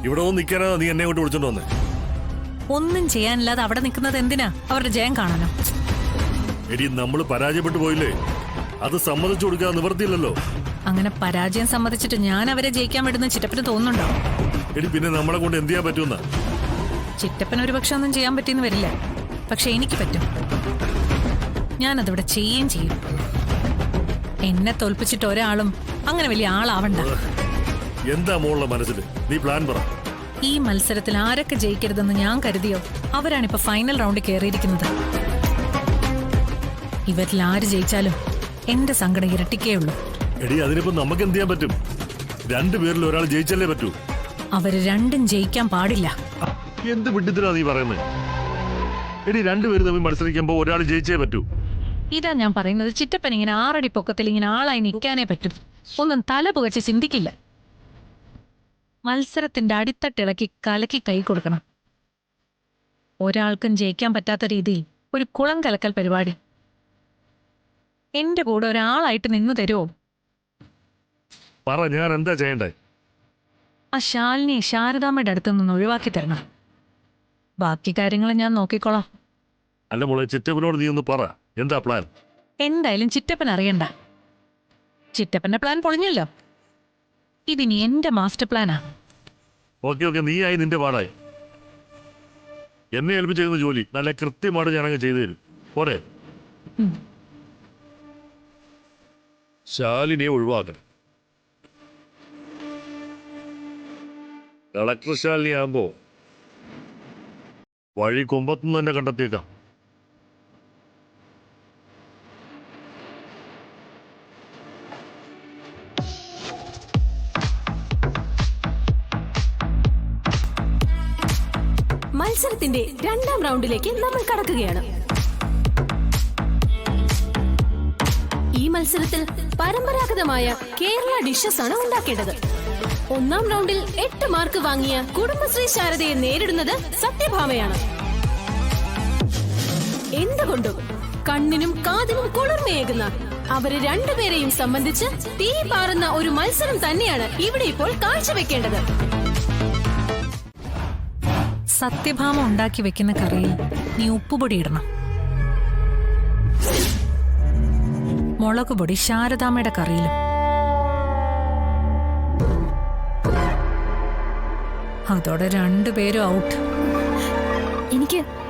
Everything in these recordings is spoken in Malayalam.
ഇവിടെ ഒന്ന് നിൽക്കാനാ നീ എന്നെ കൊണ്ട് വിളിച്ചോണ്ട് വന്നേ? ഒന്നും ചെയ്യാനില്ലാതെ അവിടെ നിൽക്കുന്നത് എന്തിനാ? അവരുടെ ജയം കാണാനോ? എടി നമ്മള് പരാജയപ്പെട്ടു പോയില്ലേ, അത് സമ്മതിച്ചു കൊടുക്കാൻ നിവർത്തിയില്ലല്ലോ. അങ്ങനെ പരാജയം സമ്മതിച്ചിട്ട് ഞാൻ അവരെ ജയിക്കാൻ വിടുന്ന ചിറ്റപ്പന് തോന്നുന്നുണ്ടോ? എടി പിന്നെ നമ്മളെ കൊണ്ട് എന്ത് ചെയ്യാൻ പറ്റുമെന്ന? ചിറ്റപ്പന് ഒരു പക്ഷെ ഒന്നും ചെയ്യാൻ പറ്റിയെന്ന് വരില്ല, പക്ഷെ എനിക്ക് പറ്റും. ഞാനതിവിടെ ചെയ്യുകയും ചെയ്യും. എന്നെ തോൽപ്പിച്ചിട്ട് ഒരാളും അങ്ങനെ വലിയ ആളാവണ്ട. എന്താ മോളുടെ മനസ്സിൽ? നീ പ്ലാൻ പറ. ഈ മത്സരത്തിൽ ആരൊക്കെ ജയിക്കരുതെന്ന് ഞാൻ കരുതിയോ അവരാണിപ്പോ ഫൈനൽ റൗണ്ടിൽ കയറിയിരിക്കുന്നത്. ഇവരിൽ ആര് ജയിച്ചാലും എന്റെ സങ്കടം ഇരട്ടിക്കേ ഉള്ളൂ. എടി അതിനിപ്പോ നമുക്ക് എന്ത് ചെയ്യാൻ പറ്റും? രണ്ടുപേരിൽ ഒരാൾ ജയിച്ചല്ലേ പറ്റൂ. അവര് രണ്ടും ജയിക്കാൻ പാടില്ല. എന്ത് വിഡിത്തരാ നീ പറയുന്നത്? എടി രണ്ടുപേരും തമ്മിൽ മത്സരിക്കുമ്പോ ഒരാൾ ജയിച്ചേ പറ്റൂ. ഇതാ ഞാൻ പറയുന്നത്. ചിറ്റപ്പൻ ഇങ്ങനെ 6 അടി പൊക്കത്തിൽ ഇങ്ങനെ ആളായി നിൽക്കാനേ പറ്റും. ഒന്നും തല പുകച്ച് ചിന്തിക്കില്ല. മത്സരത്തിന്റെ അടിത്തട്ടിളക്കി കലക്കി കൈ കൊടുക്കണം. ഒരാൾക്കും ജയിക്കാൻ പറ്റാത്ത രീതിയിൽ ഒരു കുളം കലക്കൽ പരിപാടി. എന്റെ കൂടെ ഒരാളായിട്ട് നിന്നു തരുമോ? പറ, ഞാൻ എന്താ ചെയ്യണ്ടേ? ആ ശാലിനി ശാരദാമ്മയുടെ അടുത്ത് നിന്ന് ഒഴിവാക്കി തരണം. ബാക്കി കാര്യങ്ങൾ ഞാൻ നോക്കിക്കോളാം. അല്ല മോളെ, ചിറ്റപ്പനോട് നീ ഒന്ന് പറ, എന്താ പ്ലാൻ? എന്തായാലും ചിറ്റപ്പൻ അറിയണ്ട. ചിറ്റപ്പന്റെ പ്ലാൻ പൊളിഞ്ഞല്ലോ. ഇതിനി എന്റെ മാസ്റ്റർ പ്ലാനാ. ഓക്കെ, നീയായി നിന്റെ പാടായി. എന്നെ ഏൽപ്പിച്ചിരുന്ന ജോലി നല്ല കൃത്യമായിട്ട് ഞാനങ്ങ് ചെയ്തു തരും. പോരെ? ശാലിനിയെ ഒഴിവാക്കണം. കളക്ടർ ശാലിനി ആകുമ്പോ വഴി കൊമ്പത്തുനിന്ന് തന്നെ കണ്ടെത്തിയേക്കാം. മത്സരത്തിന്റെ 2ാം റൗണ്ടിലേക്ക് നമ്മൾ കടക്കുകയാണ്. ഈ മത്സരത്തിൽ പരമ്പരാഗതമായ കേരള ഡിഷസ് ആണ് ഉണ്ടാക്കേണ്ടത്. 1ാം റൗണ്ടിൽ 8 മാർക്ക് വാങ്ങിയ കുടുംബശ്രീ ശാരദയെ നേരിടുന്നത് സത്യഭാമയാണ്. എന്തുകൊണ്ടും കണ്ണിനും കാതിനും കുളിർമയേകുന്ന അവര് രണ്ടുപേരെയും സംബന്ധിച്ച് തീ പാറുന്ന ഒരു മത്സരം തന്നെയാണ് ഇവിടെ ഇപ്പോൾ കാഴ്ചവെക്കേണ്ടത്. സത്യഭാമ ഉണ്ടാക്കി വെക്കുന്ന കറിയിൽ നീ ഉപ്പുപൊടി ഇടണം. മുളക് പൊടി ശാരദാമ്മയുടെ കറിയിലും. അതോടെ രണ്ടുപേരും ഔട്ട്.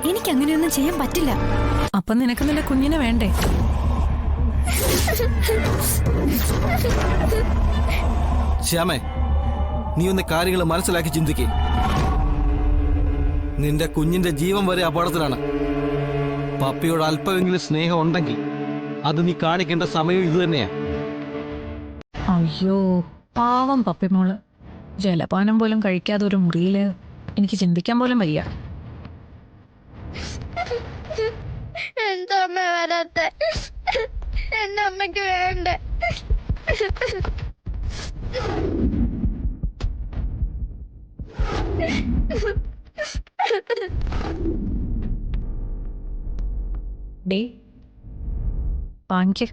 എനിക്ക് അങ്ങനെയൊന്നും ചെയ്യാൻ പറ്റില്ല. അപ്പൊ നിനക്ക് നിന്റെ കുഞ്ഞിനെ വേണ്ടേ? ശ്യാമേ, നീ ഒന്ന് കാര്യങ്ങൾ മനസ്സിലാക്കി ചിന്തിക്കേ. നിന്റെ കുഞ്ഞിന്റെ ജീവൻ വരെ അപകടത്തിലാണ്. പപ്പിയോട് അല്പമെങ്കിലും സ്നേഹം ഉണ്ടെങ്കിൽ അത് നീ കാണിക്കേണ്ട സമയം ഇത് തന്നെയാ. അയ്യോ പാവം പപ്പിമോള്. ജലപാനം പോലും കഴിക്കാതെ ഒരു മുറിയില് എനിക്ക് ചിന്തിക്കാൻ പോലും വയ്യ. എന്താ അമ്മ വരാത്ത? എന്റെ അമ്മയ്ക്ക് വേണ്ടേ? ഡേ പാഞ്ച്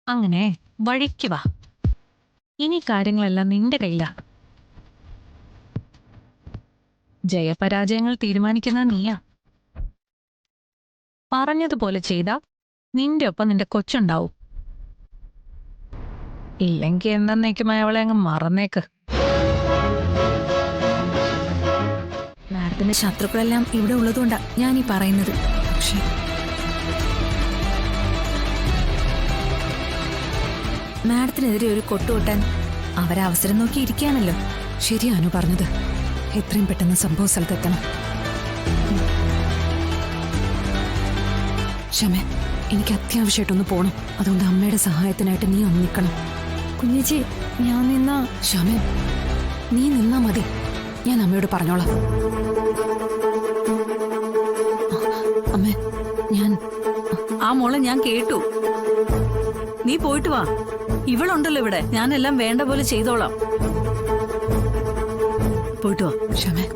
അങ്ങനെ വഴിക്ക് വാ. ഇനി കാര്യങ്ങളെല്ലാം നിന്റെ കയ്യിലാ. ജയപരാജയങ്ങൾ തീരുമാനിക്കുന്ന നീയാ. പറഞ്ഞതുപോലെ ചെയ്താ നിന്റെ ഒപ്പം നിന്റെ കൊച്ചുണ്ടാവും. ഇല്ലെങ്കിൽ എന്നേക്കുമായി അവളെ അങ്ങ് മറന്നേക്ക്. മാഡത്തിന്റെ ശത്രുക്കളെല്ലാം ഇവിടെ ഉള്ളതുകൊണ്ടാ ഞാൻ ഈ പറയുന്നത്. പക്ഷേ മാഡത്തിനെതിരെ ഒരു കൊട്ടുകൊട്ടാൻ അവരവസരം നോക്കി ഇരിക്കുകയാണല്ലോ. ശരിയാണോ പറഞ്ഞത്? എത്രയും പെട്ടെന്ന് സംഭവ സ്ഥലത്തെത്തണം. ക്ഷമ, എനിക്ക് അത്യാവശ്യമായിട്ടൊന്ന് പോണം. അതുകൊണ്ട് അമ്മയുടെ സഹായത്തിനായിട്ട് നീ ഒന്ന് നിൽക്കണം. കുഞ്ഞേച്ചി, ഞാൻ നിന്നാ... ക്ഷമ, നീ നിന്നാ മതി. ഞാൻ അമ്മയോട് പറഞ്ഞോളാം. അമ്മേ ഞാൻ ആ മോളെ ഞാൻ കേട്ടു. നീ പോയിട്ട് വാ. ഇവളുണ്ടല്ലോ ഇവിടെ, ഞാനെല്ലാം വേണ്ട പോലെ ചെയ്തോളാം. പോയിട്ട് വാ. ക്ഷമേ.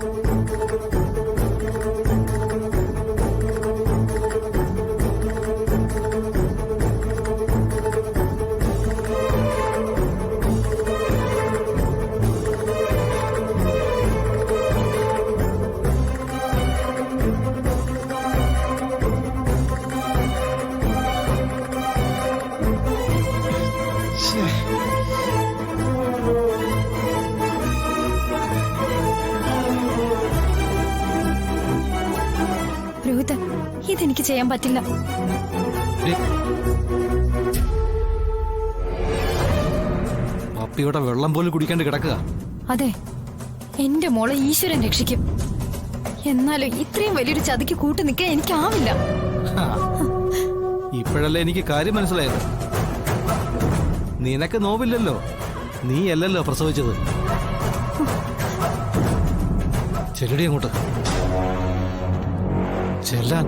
രോഹിത്, ഇതെനിക്ക് ചെയ്യാൻ പറ്റില്ല. പപ്പിയുടെ വെള്ളം പോലും കുടിക്കാണ്ട് കിടക്കുക. അതെ, എന്റെ മോളെ ഈശ്വരൻ രക്ഷിക്കും. എന്നാലും ഇത്രയും വലിയൊരു ചതിക്ക് കൂട്ടു നിൽക്കാൻ എനിക്കാവില്ല. ഇപ്പോഴല്ലേ എനിക്ക് കാര്യം മനസ്സിലായത്. നിനക്ക് നോവില്ലല്ലോ, നീ അല്ലല്ലോ പ്രസവിച്ചത്. ചെല്ലടി അങ്ങോട്ട് ചെല്ലാൻ.